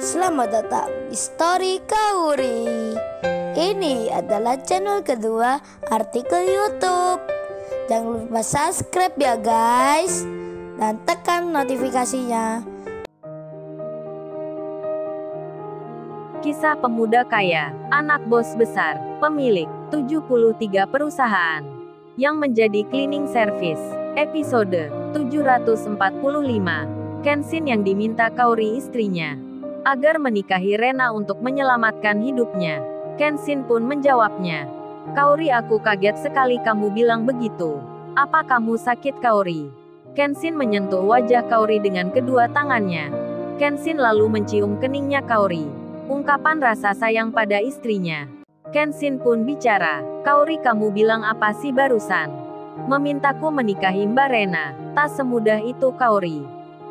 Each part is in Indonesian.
Selamat datang di Story Kauri. Ini adalah channel kedua artikel YouTube. Jangan lupa subscribe ya guys, dan tekan notifikasinya. Kisah pemuda kaya, anak bos besar, pemilik 73 perusahaan, yang menjadi cleaning service. Episode 745. Kenshin yang diminta Kaori istrinya agar menikahi Rena untuk menyelamatkan hidupnya. Kenshin pun menjawabnya, "Kaori, aku kaget sekali kamu bilang begitu. Apa kamu sakit, Kaori?" Kenshin menyentuh wajah Kaori dengan kedua tangannya. Kenshin lalu mencium keningnya Kaori. Ungkapan rasa sayang pada istrinya. Kenshin pun bicara, "Kaori, kamu bilang apa sih barusan? Memintaku menikahi Mbak Rena. Tak semudah itu, Kaori.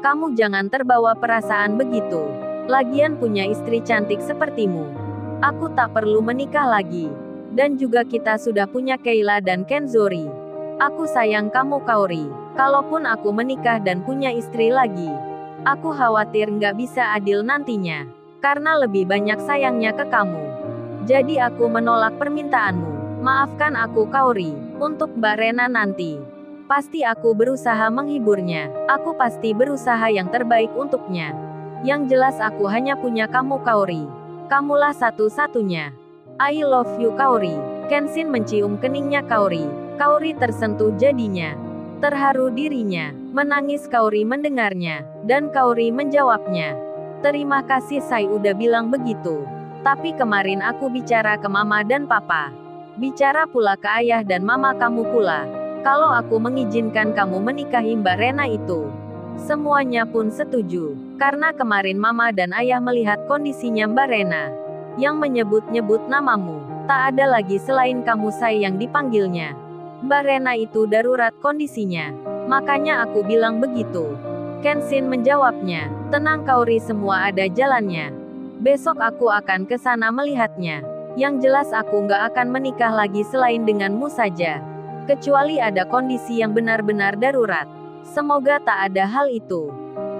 Kamu jangan terbawa perasaan begitu. Lagian punya istri cantik sepertimu. Aku tak perlu menikah lagi. Dan juga kita sudah punya Kayla dan Kenzori. Aku sayang kamu, Kaori. Kalaupun aku menikah dan punya istri lagi, aku khawatir nggak bisa adil nantinya. Karena lebih banyak sayangnya ke kamu. Jadi aku menolak permintaanmu. Maafkan aku, Kaori. Untuk Mbak Rena nanti, pasti aku berusaha menghiburnya. Aku pasti berusaha yang terbaik untuknya. Yang jelas aku hanya punya kamu, Kaori. Kamulah satu-satunya. I love you, Kaori." Kenshin mencium keningnya Kaori. Kaori tersentuh jadinya. Terharu dirinya. Menangis Kaori mendengarnya. Dan Kaori menjawabnya, "Terima kasih, saya udah bilang begitu. Tapi kemarin aku bicara ke mama dan papa. Bicara pula ke ayah dan mama kamu pula. Kalau aku mengizinkan kamu menikahi Mbak Rena itu, semuanya pun setuju. Karena kemarin mama dan ayah melihat kondisinya Mbak Rena, yang menyebut-nyebut namamu. Tak ada lagi selain kamu saya yang dipanggilnya. Mbak Rena itu darurat kondisinya. Makanya aku bilang begitu." Kenshin menjawabnya, "Tenang, Kaori, semua ada jalannya. Besok aku akan ke sana melihatnya. Yang jelas aku nggak akan menikah lagi selain denganmu saja. Kecuali ada kondisi yang benar-benar darurat. Semoga tak ada hal itu."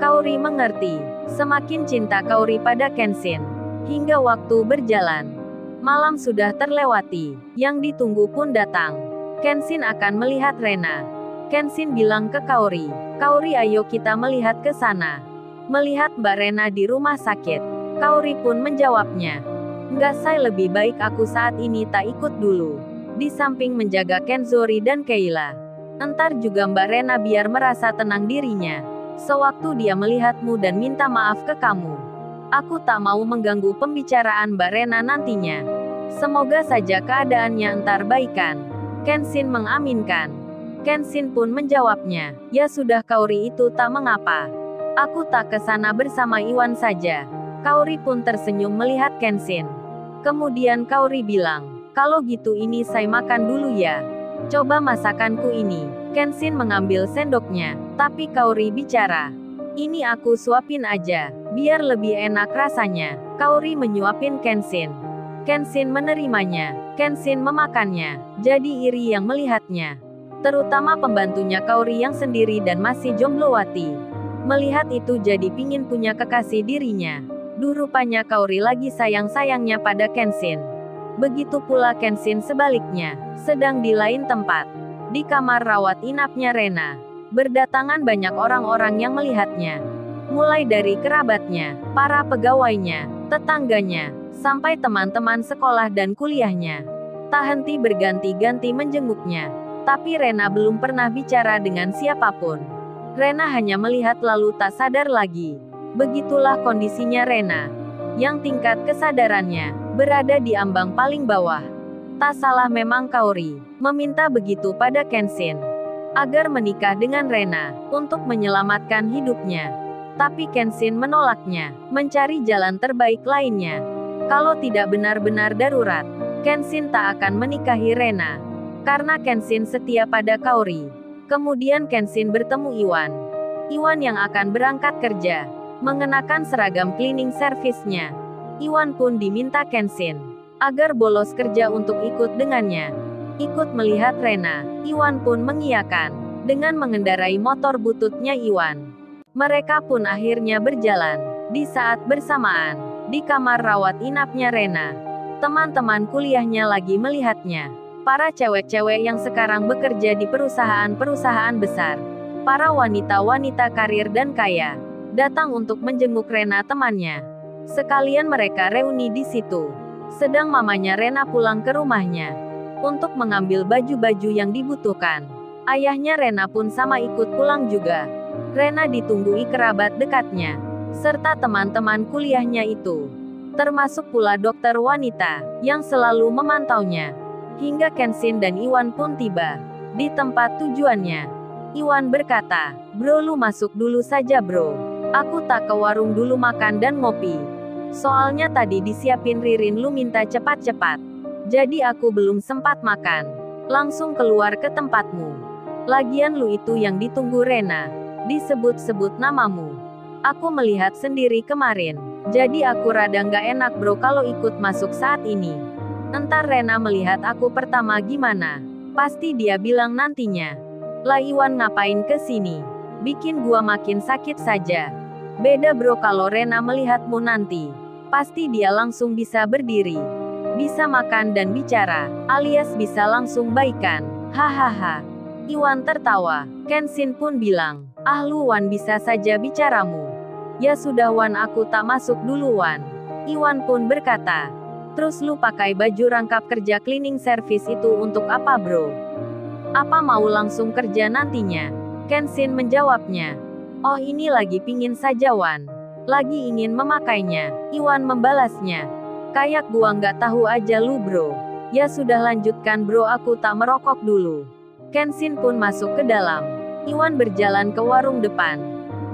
Kaori mengerti. Semakin cinta Kaori pada Kenshin. Hingga waktu berjalan. Malam sudah terlewati. Yang ditunggu pun datang. Kenshin akan melihat Rena. Kenshin bilang ke Kaori, "Kaori, ayo kita melihat ke sana. Melihat Mbak Rena di rumah sakit." Kaori pun menjawabnya, "Enggak, saya lebih baik aku saat ini tak ikut dulu. Di samping menjaga Kenzori dan Kayla. Entar juga Mbak Rena biar merasa tenang dirinya. Sewaktu dia melihatmu dan minta maaf ke kamu. Aku tak mau mengganggu pembicaraan Mbak Rena nantinya. Semoga saja keadaannya entar baikan." Kenshin mengaminkan. Kenshin pun menjawabnya, "Ya sudah, Kaori, itu tak mengapa. Aku tak ke sana bersama Iwan saja." Kaori pun tersenyum melihat Kenshin. Kemudian Kaori bilang, "Kalau gitu ini saya makan dulu ya. Coba masakanku ini." Kenshin mengambil sendoknya, tapi Kaori bicara, "Ini aku suapin aja, biar lebih enak rasanya." Kaori menyuapin Kenshin. Kenshin menerimanya. Kenshin memakannya. Jadi iri yang melihatnya. Terutama pembantunya Kaori yang sendiri dan masih jomblowati. Melihat itu jadi pingin punya kekasih dirinya. Rupanya Kaori lagi sayang-sayangnya pada Kenshin. Begitu pula Kenshin sebaliknya. Sedang di lain tempat. Di kamar rawat inapnya Rena. Berdatangan banyak orang-orang yang melihatnya. Mulai dari kerabatnya, para pegawainya, tetangganya, sampai teman-teman sekolah dan kuliahnya. Tak henti berganti-ganti menjenguknya. Tapi Rena belum pernah bicara dengan siapapun. Rena hanya melihat lalu tak sadar lagi. Begitulah kondisinya Rena. Yang tingkat kesadarannya berada di ambang paling bawah. Tak salah memang Kaori meminta begitu pada Kenshin. Agar menikah dengan Rena, untuk menyelamatkan hidupnya. Tapi Kenshin menolaknya, mencari jalan terbaik lainnya. Kalau tidak benar-benar darurat, Kenshin tak akan menikahi Rena. Karena Kenshin setia pada Kaori. Kemudian Kenshin bertemu Iwan. Iwan yang akan berangkat kerja. Mengenakan seragam cleaning service-nya. Iwan pun diminta Kenshin agar bolos kerja untuk ikut dengannya. Ikut melihat Rena. Iwan pun mengiyakan. Dengan mengendarai motor bututnya Iwan. Mereka pun akhirnya berjalan. Di saat bersamaan, di kamar rawat inapnya Rena, teman-teman kuliahnya lagi melihatnya. Para cewek-cewek yang sekarang bekerja di perusahaan-perusahaan besar, para wanita-wanita karir dan kaya, datang untuk menjenguk Rena temannya. Sekalian mereka reuni di situ. Sedang mamanya Rena pulang ke rumahnya untuk mengambil baju-baju yang dibutuhkan. Ayahnya Rena pun sama ikut pulang juga. Rena ditunggui kerabat dekatnya, serta teman-teman kuliahnya itu. Termasuk pula dokter wanita, yang selalu memantaunya. Hingga Kenshin dan Iwan pun tiba di tempat tujuannya. Iwan berkata, "Bro, lu masuk dulu saja bro. Aku tak ke warung dulu makan dan ngopi. Soalnya tadi disiapin Ririn lu minta cepat-cepat. Jadi aku belum sempat makan. Langsung keluar ke tempatmu. Lagian lu itu yang ditunggu Rena. Disebut-sebut namamu. Aku melihat sendiri kemarin. Jadi aku rada nggak enak bro kalau ikut masuk saat ini. Entar Rena melihat aku pertama gimana? Pasti dia bilang nantinya. Lah Iwan ngapain ke sini? Bikin gua makin sakit saja. Beda bro kalau Rena melihatmu nanti. Pasti dia langsung bisa berdiri. Bisa makan dan bicara, alias bisa langsung baikan. Hahaha." Iwan tertawa. Kenshin pun bilang, "Ah lu Wan bisa saja bicaramu." "Ya sudah Wan, aku tak masuk dulu Wan." Iwan pun berkata, "Terus lu pakai baju rangkap kerja cleaning service itu untuk apa bro? Apa mau langsung kerja nantinya?" Kenshin menjawabnya, "Oh ini lagi pingin saja Wan. Lagi ingin memakainya." Iwan membalasnya, "Kayak gua nggak tahu aja lu bro." "Ya sudah lanjutkan bro, aku tak merokok dulu." Kenshin pun masuk ke dalam. Iwan berjalan ke warung depan.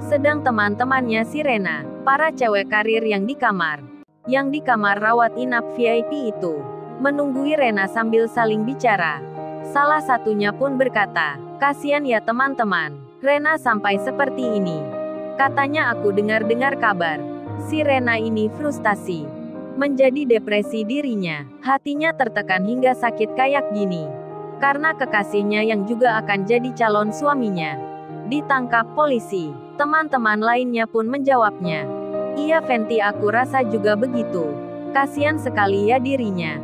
Sedang teman-temannya si Rena, para cewek karir yang di kamar rawat inap VIP itu, menunggui Rena sambil saling bicara. Salah satunya pun berkata, "Kasian ya teman-teman, Rena sampai seperti ini. Katanya aku dengar-dengar kabar. Si Rena ini frustasi. Menjadi depresi dirinya. Hatinya tertekan hingga sakit kayak gini. Karena kekasihnya yang juga akan jadi calon suaminya ditangkap polisi." Teman-teman lainnya pun menjawabnya, "Iya Fenty, aku rasa juga begitu. Kasian sekali ya dirinya.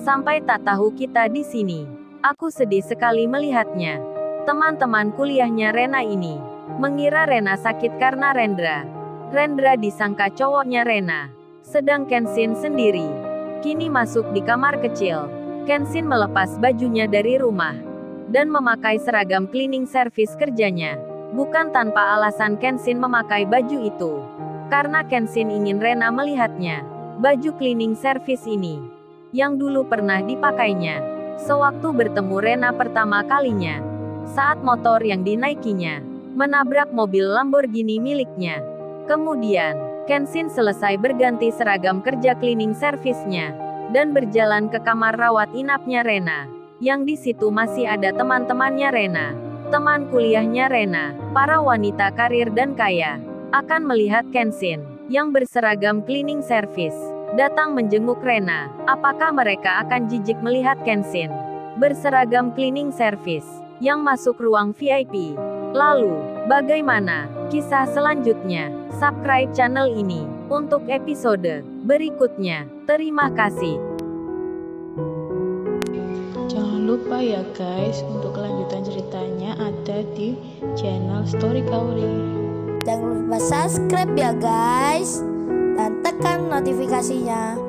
Sampai tak tahu kita di sini. Aku sedih sekali melihatnya." Teman-teman kuliahnya Rena ini mengira Rena sakit karena Rendra disangka cowoknya Rena. Sedang Kenshin sendiri kini masuk di kamar kecil. Kenshin melepas bajunya dari rumah dan memakai seragam cleaning service kerjanya. Bukan tanpa alasan Kenshin memakai baju itu. Karena Kenshin ingin Rena melihatnya. Baju cleaning service ini yang dulu pernah dipakainya sewaktu bertemu Rena pertama kalinya, saat motor yang dinaikinya menabrak mobil Lamborghini miliknya. Kemudian, Kenshin selesai berganti seragam kerja cleaning service-nya dan berjalan ke kamar rawat inapnya Rena, yang di situ masih ada teman-temannya Rena, teman kuliahnya Rena, para wanita karir dan kaya, akan melihat Kenshin yang berseragam cleaning service datang menjenguk Rena. Apakah mereka akan jijik melihat Kenshin berseragam cleaning service yang masuk ruang VIP? Lalu, bagaimana kisah selanjutnya? Subscribe channel ini untuk episode berikutnya. Terima kasih. Jangan lupa ya guys, untuk kelanjutan ceritanya ada di channel Story Kauri. Jangan lupa subscribe ya guys, dan tekan notifikasinya